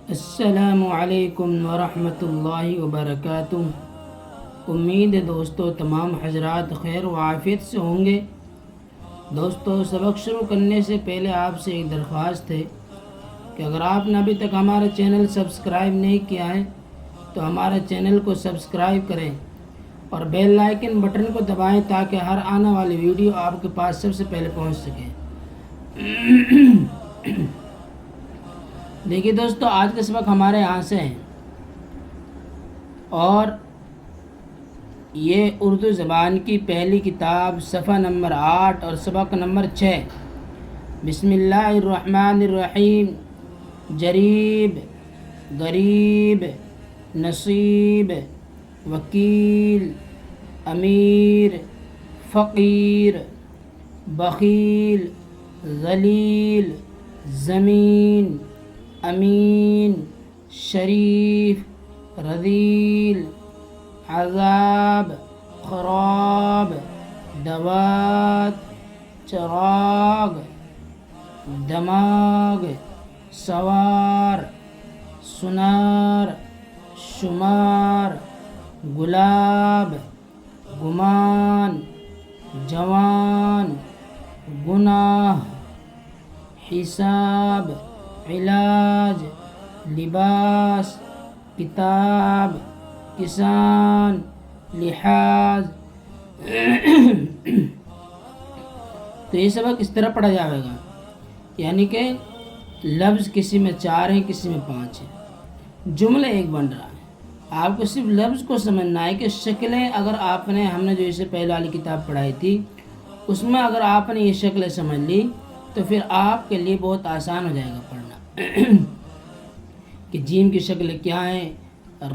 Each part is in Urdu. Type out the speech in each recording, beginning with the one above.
السلام علیکم ورحمۃ اللہ وبرکاتہ۔ امید ہے دوستو تمام حضرات خیر و عافیت سے ہوں گے۔ دوستو سبق شروع کرنے سے پہلے آپ سے ایک درخواست ہے کہ اگر آپ نے ابھی تک ہمارا چینل سبسکرائب نہیں کیا ہے تو ہمارے چینل کو سبسکرائب کریں اور بیل آئیکن بٹن کو دبائیں تاکہ ہر آنے والی ویڈیو آپ کے پاس سب سے پہلے پہنچ سکے۔ دیکھیے دوستو، آج کا سبق ہمارے یہاں سے ہے اور یہ اردو زبان کی پہلی کتاب صفحہ نمبر 8 اور سبق نمبر 6۔ بسم اللہ الرحمن الرحیم۔ جریب، غریب، نصیب، وکیل، امیر، فقیر، بخیل، ذلیل، زمین، امین، شریف، رذیل، عذاب، خراب، دوات، چراغ، دماغ، سوار، سنار، شمار، گلاب، گمان، جوان، گناہ، حساب، علاج، لباس، کتاب، کسان، لحاظ۔ تو یہ سبق اس طرح پڑھا جائے گا، یعنی کہ لفظ کسی میں 4 ہیں، کسی میں 5 ہیں، جملہ ایک بن رہا ہے۔ آپ کو صرف لفظ کو سمجھنا ہے کہ شکلیں اگر ہم نے جو اسے پہلے والی کتاب پڑھائی تھی اس میں اگر آپ نے یہ شکلیں سمجھ لی تو پھر آپ کے لیے بہت آسان ہو جائے گا پڑھنا کہ جیم کی شکلیں کیا ہیں،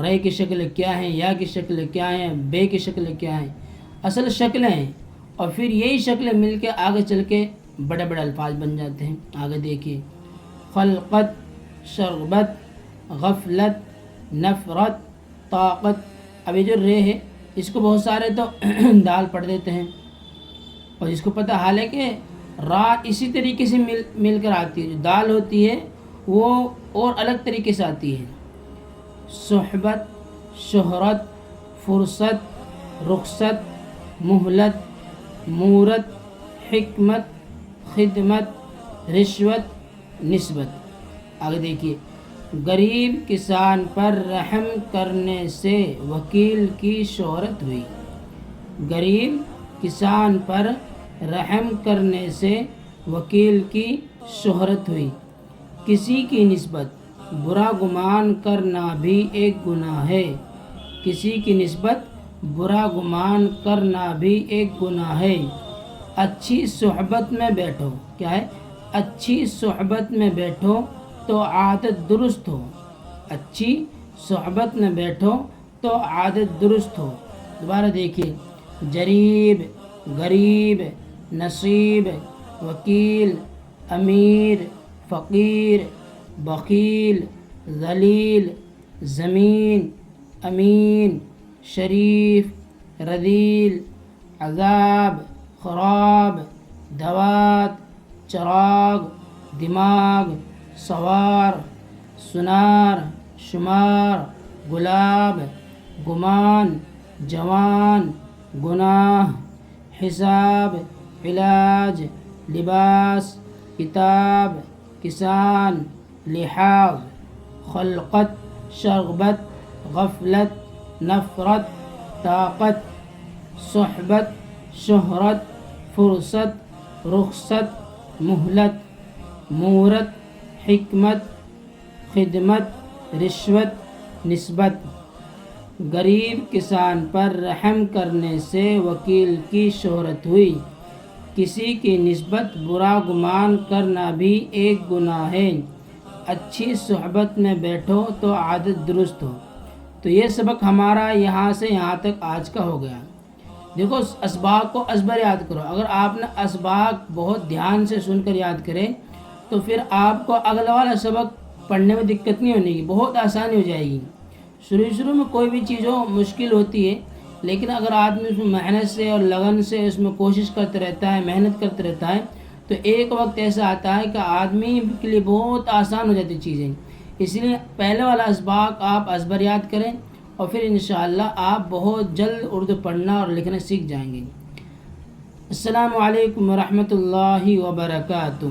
رے کی شکلیں کیا ہیں، یا کی شکلیں کیا ہیں، بے کی شکلیں کیا ہیں، اصل شکلیں ہیں۔ اور پھر یہی شکلیں مل کے آگے چل کے بڑے بڑے الفاظ بن جاتے ہیں۔ آگے دیکھیے، خلقت، شربت، غفلت، نفرت، طاقت۔ اب یہ جو رے ہے اس کو بہت سارے تو دال پڑھ دیتے ہیں اور جس کو پتہ حال ہے کہ را اسی طریقے سے مل کر آتی ہے، جو دال ہوتی ہے وہ اور الگ طریقے سے آتی ہے۔ صحبت، شہرت، فرصت، رخصت، مہلت، مورت، حکمت، خدمت، رشوت، نسبت۔ آگے دیکھیے، غریب کسان پر رحم کرنے سے وکیل کی شہرت ہوئی۔ غریب کسان پر رحم کرنے سے وکیل کی شہرت ہوئی۔ کسی کی نسبت برا گمان کرنا بھی ایک گناہ ہے۔ کسی کی نسبت برا گمان کرنا بھی ایک گناہ ہے۔ اچھی صحبت میں بیٹھو، کیا ہے؟ اچھی صحبت میں بیٹھو تو عادت درست ہو۔ اچھی صحبت میں بیٹھو تو عادت درست ہو۔ دوبارہ دیکھیے، جریب، غریب، نصیب، وکیل، امیر، فقیر، بخیل، ذلیل، زمین، امین، شریف، رذیل، عذاب، خراب، دوات، چراغ، دماغ، سوار، سنار، شمار، گلاب، گمان، جوان، گناہ، حساب، علاج، لباس، کتاب، کسان، لحاظ۔ خلقت، شربت، غفلت، نفرت، طاقت، صحبت، شہرت، فرصت، رخصت، مہلت، مورت، حکمت، خدمت، رشوت، نسبت۔ غریب کسان پر رحم کرنے سے وکیل کی شہرت ہوئی۔ کسی کی نسبت برا گمان کرنا بھی ایک گناہ ہے۔ اچھی صحبت میں بیٹھو تو عادت درست ہو۔ تو یہ سبق ہمارا یہاں سے یہاں تک آج کا ہو گیا۔ دیکھو، اسباق کو ازبر یاد کرو۔ اگر آپ نے اسباق بہت دھیان سے سن کر یاد کرے تو پھر آپ کو اگلا والا سبق پڑھنے میں دقت نہیں ہونے گی، بہت آسانی ہو جائے گی۔ شروع میں کوئی بھی چیز مشکل ہوتی ہے، لیکن اگر آدمی اس میں محنت سے اور لگن سے اس میں کوشش کرتے رہتا ہے، محنت کرتے رہتا ہے، تو ایک وقت ایسا آتا ہے کہ آدمی کے لیے بہت آسان ہو جاتی چیزیں۔ اس لیے پہلے والا اسباق آپ ازبر یاد کریں اور پھر انشاءاللہ آپ بہت جلد اردو پڑھنا اور لکھنا سیکھ جائیں گے۔ السلام علیکم ورحمۃ اللہ وبرکاتہ۔